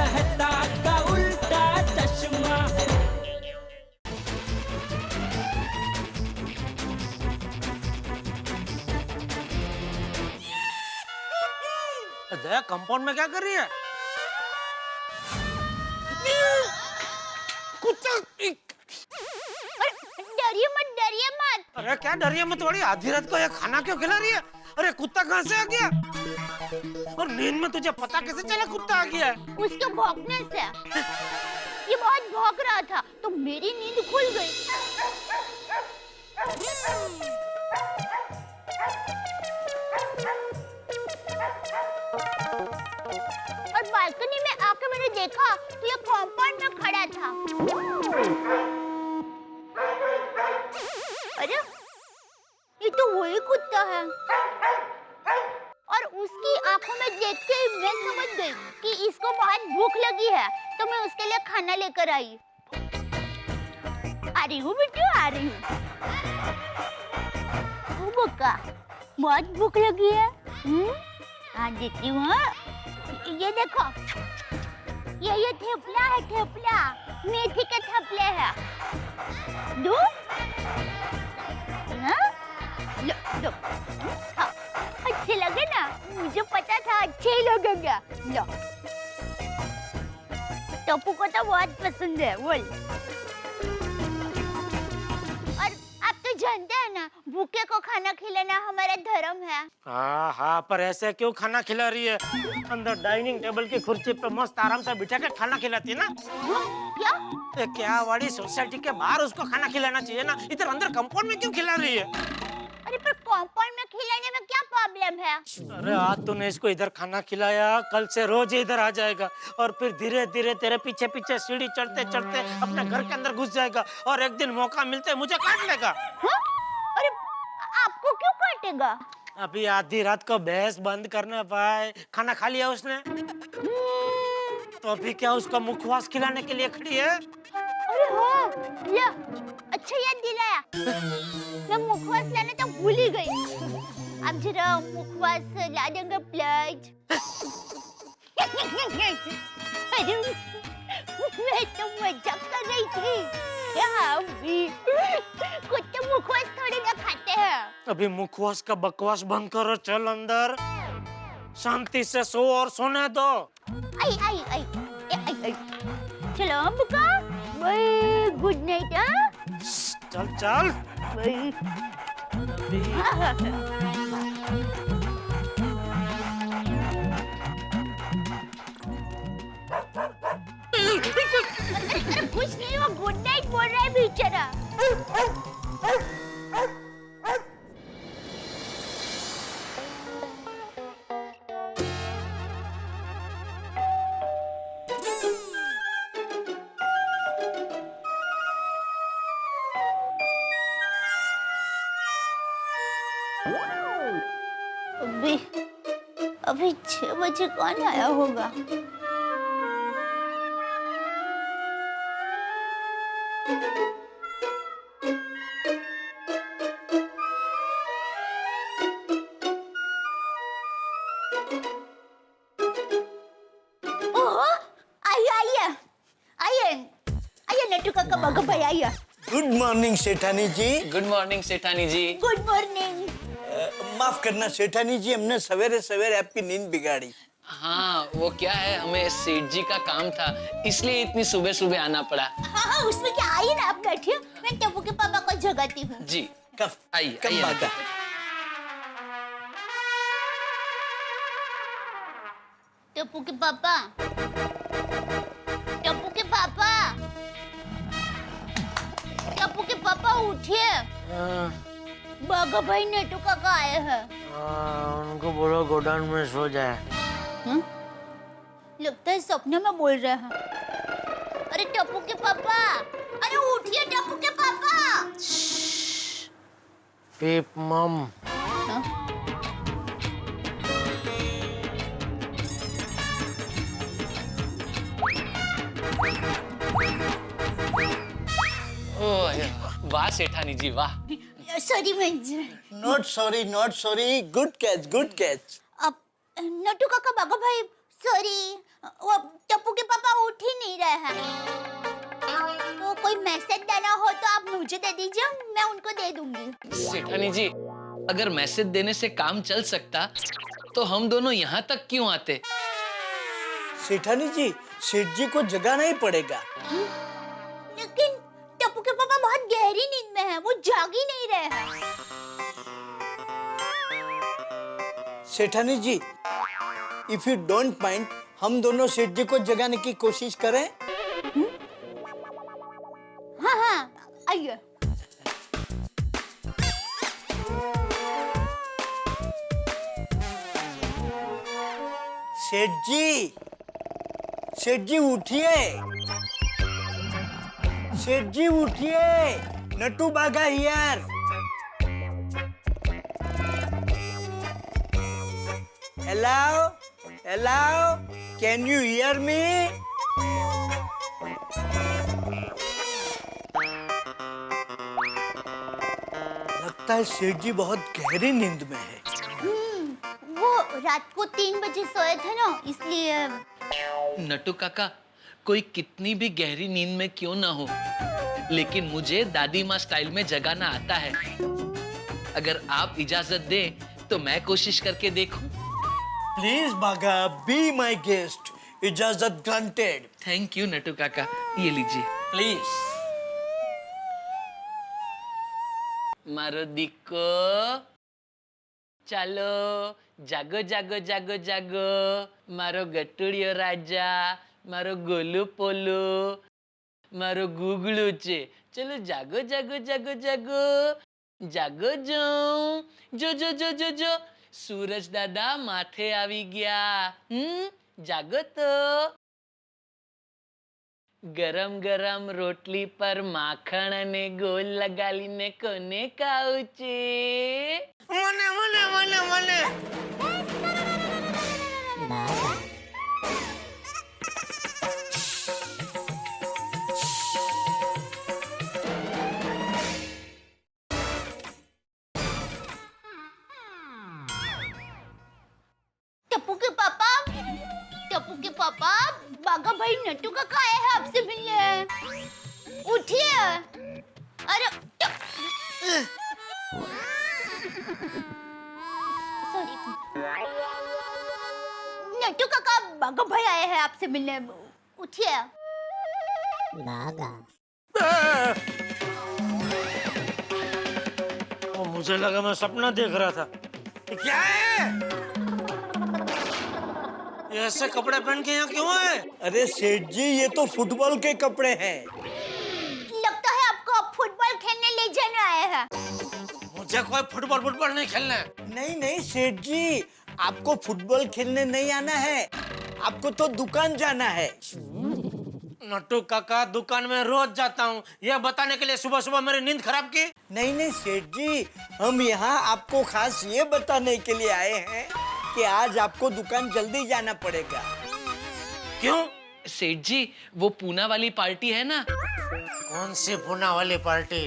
मेहता का उल्टा चश्मा। दया कंपाउंड में क्या कर रही है? कुत्ता! डरिए मत, डरिए मत। अरे क्या डरिए मत, थोड़ी आधी रात को ये खाना क्यों खिला रही है? अरे कुत्ता कहाँ से आ गया? और नींद में तुझे पता कैसे चला कुत्ता आ गया है? उसके भौंकने से। ये बहुत भौंक रहा था तो मेरी नींद खुल गई। और बालकनी में आके मैंने देखा तो ये कंपाउंड में खड़ा था। अरे ये तो वही कुत्ता है। और उसकी आंखों में देख के मैं समझ गई कि इसको बहुत भूख लगी है, तो मैं उसके लिए खाना लेकर आई। आ रही हूँ बिट्टू, आ रही हूँ। बुक्का, बहुत भूख लगी है। हाँ देती हूँ। ये देखो, ये थेपला है, थेपला मेथी के थेपले है। दो? हाँ? लो, लो। हाँ, अच्छे लगे ना? मुझे पता था अच्छे ही लगेंगे। लो। टप्पू को तो बहुत पसंद है, बोल। और आप तो जानते हैं ना, भूखे को खाना खिलाना हमारा धर्म है। हाँ, पर ऐसे क्यों खाना खिला रही है? अंदर डाइनिंग टेबल की कुर्सी पे मस्त आराम से बिठा के खाना खिलाती है ना? क्या? क्या वाली सोसाइटी के बाहर उसको खाना खिलाना चाहिए ना, इधर अंदर कंपाउंड में क्यों खिला रही है? अरे पर कंपाउंड में खिलाने में क्या प्रॉब्लम है? अरे आज तूने इसको इधर खाना खिलाया, कल से रोज इधर आ जाएगा और फिर धीरे धीरे तेरे पीछे पीछे सीढ़ी चढ़ते चढ़ते अपने घर के अंदर घुस जाएगा और एक दिन मौका मिलते मुझे काट लेगा। हाँ? अरे आपको क्यों काटेगा? अभी आधी रात को बहस बंद करने पाए, खाना खा लिया उसने तो अभी क्या उसको मुखवास खिलाने के लिए खड़ी है? अरे हाँ, या अच्छा याद दिलाया। मैं मुखवास लाना तो भूल ही गई। अब जरा मुखवास ला देंगे प्लीज। अरे मैं तो मजाक कर रही थी। यहाँ भी कुत्ते मुखवास थोड़ी ना खाते हैं। अभी मुखवास का बकवास बंद करो, चल अंदर शांति से सो और सोने दो। आई आई आई आई आई। चलो बुका, बाय, गुड नाइट। चल चल। बाय। कुछ नहीं, वो गुड नाइट बोल रहा है बेचारा। अभी 6 बजे कौन आया होगा? ओहो, आइए नट्टू काका, बगा भाई आइए। गुड मॉर्निंग सेठानी जी। गुड मॉर्निंग सेठानी जी। Good morning. माफ करना सेठानी जी, हमने सवेरे सवेरे आपकी नींद बिगाड़ी। हाँ, वो क्या है, हमें सेठ जी का काम था, इसलिए इतनी सुबह सुबह आना पड़ा। हाँ, उसमें क्या, आइए ना, आप बैठिए, मैं टप्पू के पापा को जगाती हूँ। जी कब आइए कब बात है? टप्पू के पापा, टप्पू के पापा, टप्पू के पापा उठिए। बागा भाई नेटू काका आए हैं। उनको बोलो गोडाउन में सो जाए। लगता है सपने में बोल रहे हैं। अरे टप्पू के पापा, अरे उठिए टप्पू के पापा। पीप मम। वाह सेठानी जी वाह। सॉरी मैं नॉट सॉरी, गुड कैच। अब नट्टू काका, बागा भाई, सॉरी। वो टप्पू के पापा मुझे दे दीजिए, मैं उनको दे दूंगी। सेठानी जी, अगर मैसेज देने से काम चल सकता तो हम दोनों यहाँ तक क्यों आते? सेठानी जी, सेठ जी को जगाना ही पड़ेगा। लेकिन टप्पू के पापा बहुत गहरी नींद में हैं, वो जाग ही नहीं रहे हैं। सेठानी जी, इफ यू डोंट माइंड, हम दोनों सेठ जी को जगाने की कोशिश करें। हाँ हाँ, आइए। सेठ जी उठिए, सेठ जी उठिए, नट्टू बागा here. Hello hello, can you hear me? लगता है सेठ जी बहुत गहरी नींद में है। वो रात को 3 बजे सोए थे ना, इसलिए। नट्टू काका, कोई कितनी भी गहरी नींद में क्यों ना हो, लेकिन मुझे दादी माँ स्टाइल में जगाना आता है। अगर आप इजाजत दें तो मैं कोशिश करके देखूं। प्लीज बागा, बी माई गेस्ट। इजाजत ग्रांटेड। थैंक यू नट्टू काका, ये लीजिए। प्लीज। मारो दिको, ચાલો જાગો જાગો જાગો જાગો મારો ગટુડિયો રાજા મારો ગોલુ પોલુ મારો ગુગળુ છે ચલો જાગો જાગો જાગો જાગો જાગો જો જો જો જો જો सूरज दादा माथे આવી ગયા જાગો તો गरम गरम रोटली पर माखण ने गोल लगालीने कोने खाऊ छे मने मने मने मने टप्पू के पापा, बागा भाई नट्टू काका आए हैं आपसे मिलने। उठिए। अरे सॉरी, नट्टू काका, बागा भाई आए हैं आपसे मिलने, उठिए। बागा मुझे लगा मैं सपना देख रहा था। ये क्या है? ये ऐसे कपड़े पहन के यहाँ क्यों आए? अरे सेठ जी, ये तो फुटबॉल के कपड़े हैं। लगता है आपको फुटबॉल खेलने ले जाने आए हैं। मुझे कोई फुटबॉल नहीं खेलना है। नहीं नहीं सेठ जी, आपको फुटबॉल खेलने नहीं आना है, आपको तो दुकान जाना है। नट्टू काका, दुकान में रोज जाता हूँ, यह बताने के लिए सुबह सुबह मेरी नींद खराब की? नहीं नहीं सेठ जी, हम यहाँ आपको खास ये बताने के लिए आए हैं कि आज आपको दुकान जल्दी जाना पड़ेगा। क्यों? सेठ जी, वो पूना वाली पार्टी है ना? कौन सी पूना वाली पार्टी?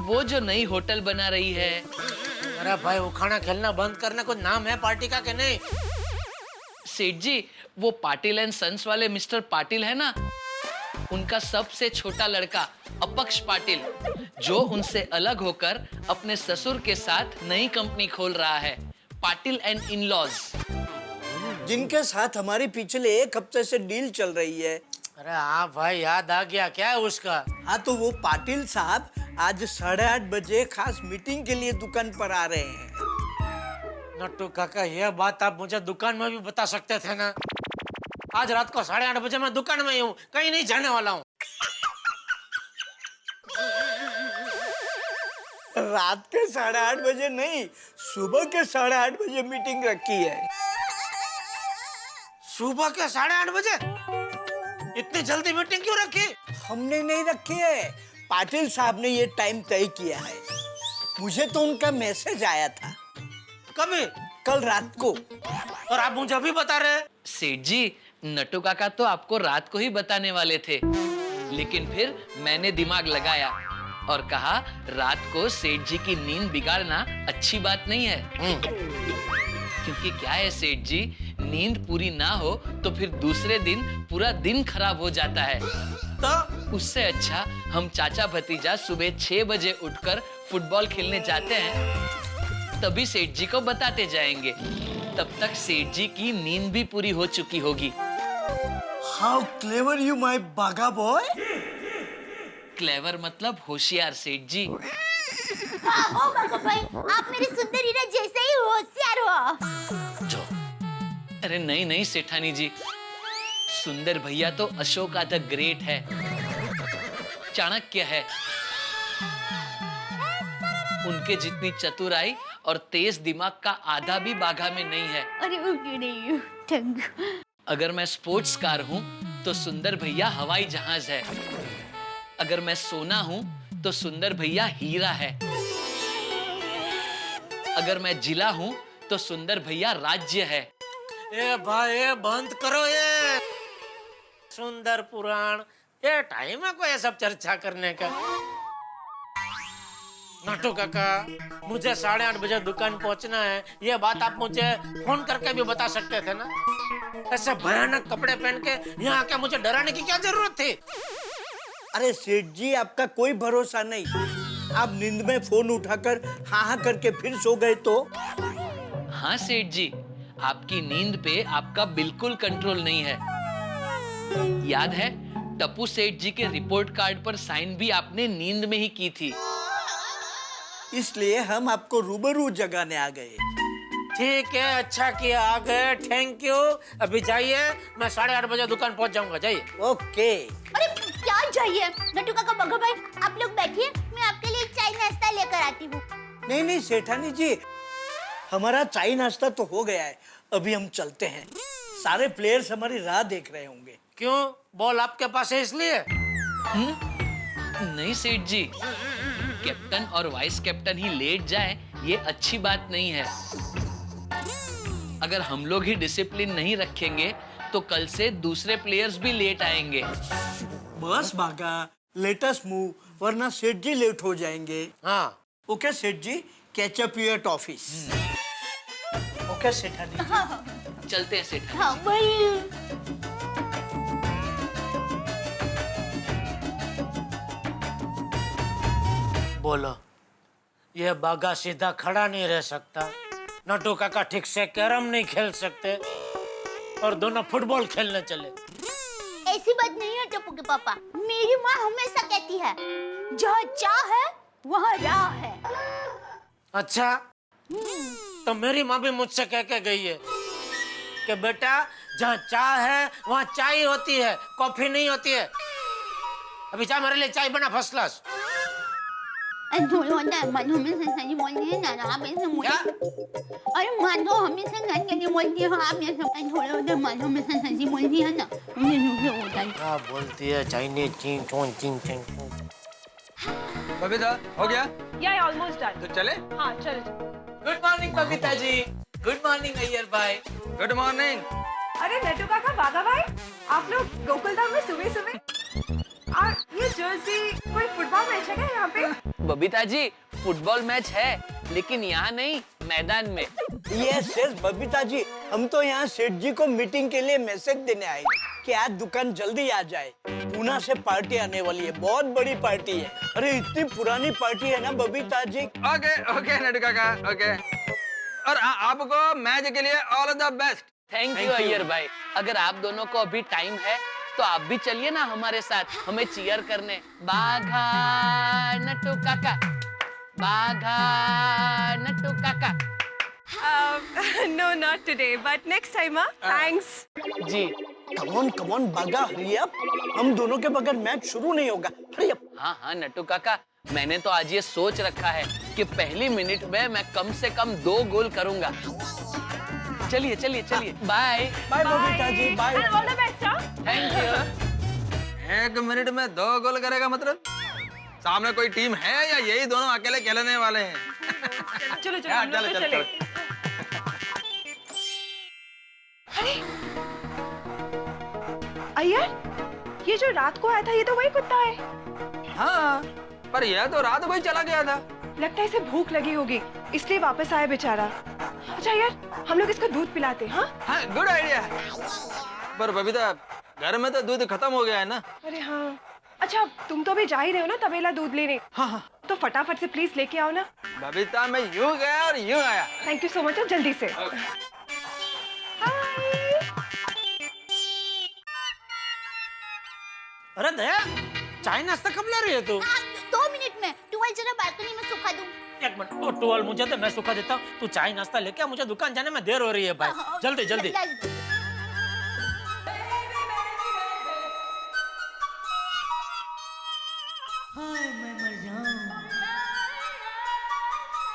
वो जो नई होटल बना रही है। अरे भाई, वो खाना खेलना बंद करने को नाम है पार्टी का कि नहीं? सेठ जी, वो पाटिल एंड सन्स वाले मिस्टर पाटिल है ना, उनका सबसे छोटा लड़का अपक्ष पाटिल, जो उनसे अलग होकर अपने ससुर के साथ नई कंपनी खोल रहा है, पाटिल एंड इन-लॉज, जिनके साथ हमारी पिछले 1 हफ्ते से डील चल रही है। अरे हाँ भाई, याद आ गया। क्या है उसका? हाँ, तो वो पाटिल साहब आज 8:30 बजे खास मीटिंग के लिए दुकान पर आ रहे हैं। नट्टू काका, यह बात आप मुझे दुकान में भी बता सकते थे ना। आज रात को 8:30 बजे मैं दुकान में ही हूँ, कहीं नहीं जाने वाला हूँ। रात के 8:30 बजे नहीं, सुबह के 8:30 बजे मीटिंग रखी है। सुबह के 8:30 बजे? इतनी जल्दी मीटिंग क्यों रखी? हमने नहीं रखी है, पाटिल साहब ने ये टाइम तय किया है। मुझे तो उनका मैसेज आया था। कभी? कल रात को। और आप मुझे अभी बता रहे? सेठ जी, नट्टू काका तो आपको रात को ही बताने वाले थे, लेकिन फिर मैंने दिमाग लगाया और कहा रात को सेठ जी की नींद बिगाड़ना अच्छी बात नहीं है। क्योंकि क्या है सेठ जी, नींद पूरी ना हो तो फिर दूसरे दिन पूरा दिन खराब हो जाता है। तो उससे अच्छा हम चाचा भतीजा सुबह 6 बजे उठकर फुटबॉल खेलने जाते हैं, तभी सेठ जी को बताते जाएंगे। तब तक सेठ जी की नींद भी पूरी हो चुकी होगी। हाउ क्लेवर यू माय बागा बॉय। क्लेवर मतलब होशियार सेठ जी। हाँ हो बाबा भाई, आप मेरे सुंदर हीरा जैसे ही होशियार हो। जो अरे नहीं नहीं सेठानी जी, सुंदर भैया तो अशोका द ग्रेट है, चाणक्य है। उनके जितनी चतुराई और तेज दिमाग का आधा भी बाघा में नहीं है। अरे उनकी नहीं हूँ। अगर मैं स्पोर्ट्स कार हूँ तो सुंदर भैया हवाई जहाज है। अगर मैं सोना हूँ तो सुंदर भैया हीरा है। अगर मैं जिला हूँ तो सुंदर भैया राज्य है। ए भाई बंद करो ये सुंदर पुराण, ये टाइम है कोई ये सब चर्चा करने का। नाटू काका, मुझे 8:30 बजे दुकान पहुंचना है, ये बात आप मुझे फोन करके भी बता सकते थे ना। ऐसे भयानक कपड़े पहन के यहाँ आके मुझे डराने की क्या जरूरत थी? अरे सेठ जी, आपका कोई भरोसा नहीं। आप नींद में फोन उठाकर हाँ हाँ करके फिर सो गए तो? हाँ सेठ जी, आपकी नींद पे आपका बिल्कुल कंट्रोल नहीं है। याद है टप्पू सेठ जी के रिपोर्ट कार्ड पर साइन भी आपने नींद में ही की थी। इसलिए हम आपको रूबरू जगाने आ गए। ठीक है, अच्छा किया आ गए, थैंक यू। अभी जाइए, मैं 8:30 बजे दुकान पहुंच जाऊंगा, जाइए। ओके। अरे क्या चाहिए नटू काका, बगा भाई आप लोग बैठिए, मैं आपके लिए चाय नाश्ता लेकर आती हूँ। नहीं नहीं सेठानी जी, हमारा चाय नाश्ता तो हो गया है, अभी हम चलते हैं। सारे प्लेयर्स हमारी राह देख रहे होंगे। क्यों, बॉल आपके पास है इसलिए? नहीं सेठ जी, कैप्टन और वाइस कैप्टन ही लेट जाए ये अच्छी बात नहीं है। अगर हम लोग ही डिसिप्लिन नहीं रखेंगे तो कल से दूसरे प्लेयर्स भी लेट आएंगे। बस भागा, लेट अस मूव, वरना सेठ जी लेट हो जाएंगे। हाँ ओके सेठ जी, catch up your toffees. Okay सेठानी जी। चलते हैं सेठ। हाँ भाई। बोलो, ये बागा सीधा खड़ा नहीं रह सकता, नटू काका ठीक से कैरम नहीं खेल सकते, और दोनों फुटबॉल खेलने चले। ऐसी बात नहीं है टप्पू के पापा, मेरी माँ हमेशा कहती है जहाँ चाह है वहाँ राह है। अच्छा, तो मेरी माँ भी मुझसे कह के गई है कि बेटा जहाँ चाय है वहाँ चाय होती है, कॉफी नहीं होती है। अभी चाय मेरे लिए चाय बना फर्स्ट क्लास। क्या? अरे मानो हमेशा नन के लिए बोलती है, आप ये सब थोड़ा उधर मानो हमेशा सच्ची बोलती है ना, मुझे झूठ होता है। क्या बोलती है? चाइनीज चिंग चोंग चिंग चिंग। बबीता, हो गया? Yeah, almost done. तो चले? हाँ चलो। Good morning Babita ji. Good morning Iyer भाई। Good morning. अरे नटू काका, बागा भाई, आप लोग गोकुलधाम में सुबह सुबह? और ये जर्सी कोई फुटबॉल मैच है क्या यहाँ पे? बबीता जी, फुटबॉल मैच है लेकिन यहाँ नहीं, मैदान में। यस यस बबीता जी, हम तो यहाँ सेठ जी को मीटिंग के लिए मैसेज देने आए कि आज दुकान जल्दी आ जाए। पूना से पार्टी आने वाली है, बहुत बड़ी पार्टी है। अरे इतनी पुरानी पार्टी है ना बबीता जी। ओके ओके नटू काका, ओके। और आपको मैच के लिए all the best. Thank you Iyer भाई। अगर आप दोनों को अभी टाइम है तो आप भी चलिए ना हमारे साथ, हमें चीयर करने। बाघा नटू काका, बाघा नटू काका। No, not today, but next time, thanks. जी कम ऑन बागा, हरी अप। हम दोनों के बगैर मैच शुरू नहीं होगा। Hurry up. हाँ हाँ नटू काका, मैंने तो आज ये सोच रखा है कि पहली मिनट में मैं कम से कम 2 गोल करूंगा। चलिए चलिए चलिए, bye bye Babita ji, bye. And all the best, huh? Thank you. 1 minute में 2 गोल करेगा मतलब? सामने कोई टीम है या यही दोनों अकेले खेलने वाले हैं? चलो चलो, हाँ, हम लोग चलो, तो चलो, चले। अरे अय्यर, ये जो रात को आया था ये तो वही कुत्ता है। हाँ, पर यह तो रात को ही चला गया था। लगता है इसे भूख लगी होगी, इसलिए वापस आया बेचारा। अच्छा यार, हम लोग इसको दूध पिलाते हैं, हाँ? हाँ, गुड आइडिया। पर बबीता, घर में तो दूध खत्म हो गया है ना। अरे हाँ। अच्छा, तुम तो अभी जा ही रहे हो ना तबेला दूध लेने। हाँ हाँ। तो फटाफट से प्लीज लेके आओ ना। बबीता, मैं यूं गया और यूं आया। थैंक यू सो मच, जल्दी से। अरे दया, चाय नाश्ता कब ला रही है तू? 2 मिनट में टुवाल जरा बालकनी में सुखा दूं। एक मिनट, वो टुवाल मुझे दे, मैं सुखा देता हूँ। तू चाय नाश्ता लेके आ, मुझे दुकान जाने में देर हो रही है भाई। जल्दी जल्दी।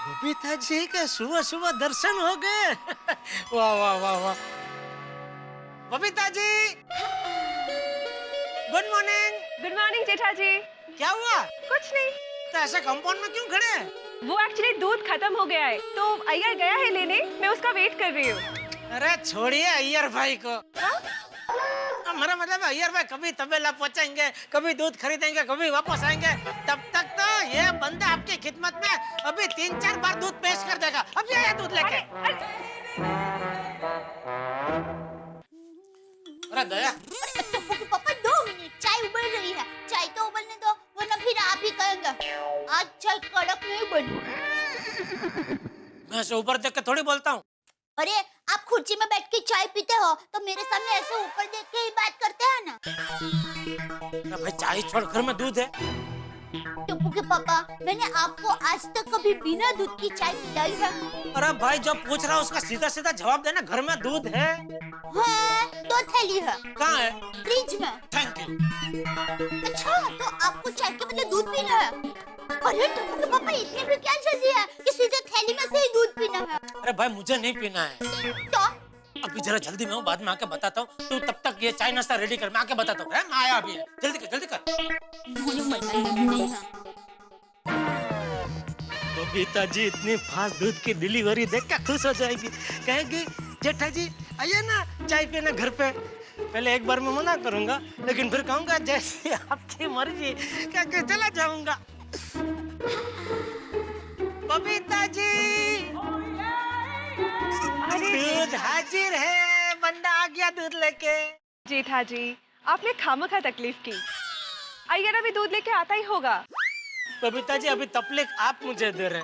बबीता जी के सुबह सुबह दर्शन हो गए। वाह वाह वाह वाह। Babita ji, good morning. Good morning जेठा जी। क्या हुआ? कुछ नहीं। तो ऐसे कंपाउंड में क्यों खड़े हैं? वो एक्चुअली दूध खत्म हो गया है, तो अय्यर गया है लेने, मैं उसका वेट कर रही हूँ। अरे छोड़िए अय्यर भाई को। मेरा मतलब अय्यर भाई कभी तबेला पहुंचेंगे, कभी दूध खरीदेंगे, कभी वापस आएंगे। तब तक तो ये बंदा आपकी खिदमत में अभी 3-4 बार दूध पेश कर देगा। अभी आया दूध लेके। अरे दया, पापा 2 मिनट, चाय उबल रही है, चाय तो उबलने दो, वरना फिर आप ही कहेंगे आज चाय कड़क नहीं बनी। मैं ऐसे ऊपर देख के थोड़ी बोलता हूँ। अरे आप कुर्सी में बैठ के चाय पीते हो तो मेरे सामने ऐसे ऊपर देख के ही बात करते हैं ना। भाई चाय छोड़, घर में दूध है। टप्पू के पापा, मैंने आपको आज तक कभी बिना दूध की चाय पिलाई है? अरे भाई जो पूछ रहा है उसका सीधा सीधा जवाब देना। घर में दूध है। हाँ, 2 थैली है। कहाँ है? फ्रिज में। Thank you. अच्छा, तो आपको चाय के बदले दूध पीना है? अरे टप्पू के पापा, इतनी भी क्या जल्दी है कि सीधे थैली में से ही दूध पीना है? अरे भाई मुझे नहीं पीना है। तो अभी जरा जल्दी में हूँ, बाद में आके बताता हूँ। तू तब तक ये चाय नाश्ता रेडी कर, मैं आके बताता हूँ। मैं आया अभी। जल्दी कर जल्दी कर। बबीता जी इतनी फास्ट दूध की डिलीवरी देख के खुश हो जाएगी। कहेगी जेठा जी आइए ना चाय पीने घर पे। पहले एक बार मैं मना करूंगा, लेकिन फिर कहूंगा जैसी आपकी मर्जी, क्या के चला जाऊंगा। बबीता जी, दूध हाजिर है, बंदा आ गया दूध लेके। जेठा जी, आपने खामखा तकलीफ की। अय्यर अभी दूध लेके आता ही होगा। बबीता जी, अभी तकलीफ आप मुझे दे रहे।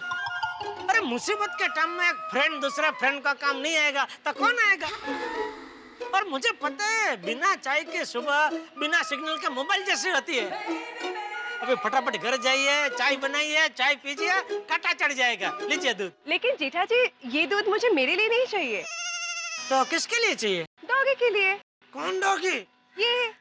अरे मुसीबत के टाइम में एक फ्रेंड दूसरा फ्रेंड का काम नहीं आएगा तो कौन आएगा? और मुझे पता है बिना चाय के सुबह बिना सिग्नल के मोबाइल जैसी होती है। अभी फटाफट घर जाइए, चाय बनाइए, चाय पीजिए, काटा चढ़ जाएगा। लीजिए दूध। लेकिन जेठा जी, ये दूध मुझे मेरे लिए नहीं चाहिए। तो किसके लिए चाहिए? डॉगी के लिए। कौन डॉगी? ये।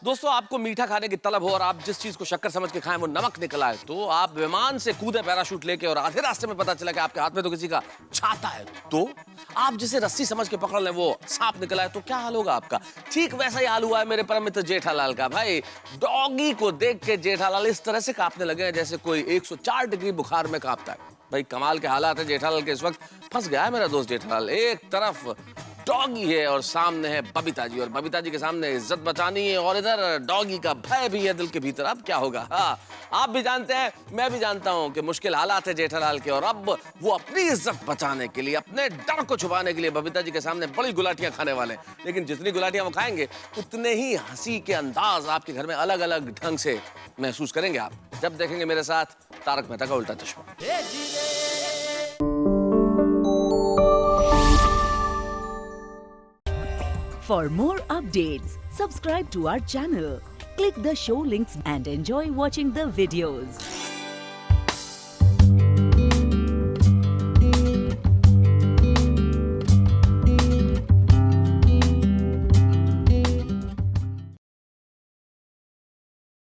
दोस्तों, आपको मीठा खाने की तलब हो और आप जिस चीज को शक्कर समझ के खाएं वो नमक निकल आए, तो आप विमान से कूदे पैराशूट लेके और आधे रास्ते में पता चला कि आपके हाथ में तो किसी का छाता है, तो आप जिसे रस्सी समझ के पकड़ लें वो सांप निकल आए, तो क्या हाल होगा आपका? ठीक वैसा ही हाल हुआ है मेरे परम मित्र जेठालाल का। भाई डॉगी को देख के जेठालाल इस तरह से कांपने लगे हैं जैसे कोई 104 डिग्री बुखार में कांपता है। भाई कमाल के हालात है जेठालाल के इस वक्त। फंस गया है मेरा दोस्त जेठालाल। एक तरफ डॉगी है और सामने है बबीता जी, और बबीता जी के सामने इज्जत बचानी है और इधर डॉगी का भय भी है दिल के भीतर। अब क्या होगा? हाँ, आप भी जानते हैं, मैं भी जानता हूं कि मुश्किल हालात है जेठालाल के, और अब वो अपनी इज्जत बचाने के लिए, अपने डर को छुपाने के लिए बबीता जी के सामने बड़ी गुलाटियां खाने वाले हैं। लेकिन जितनी गुलाटियां वो खाएंगे उतने ही हंसी के अंदाज आपके घर में अलग अलग ढंग से महसूस करेंगे आप, जब देखेंगे मेरे साथ तारक मेहता का उल्टा चश्मा। For more updates, subscribe to our channel, click the show links and enjoy watching the videos.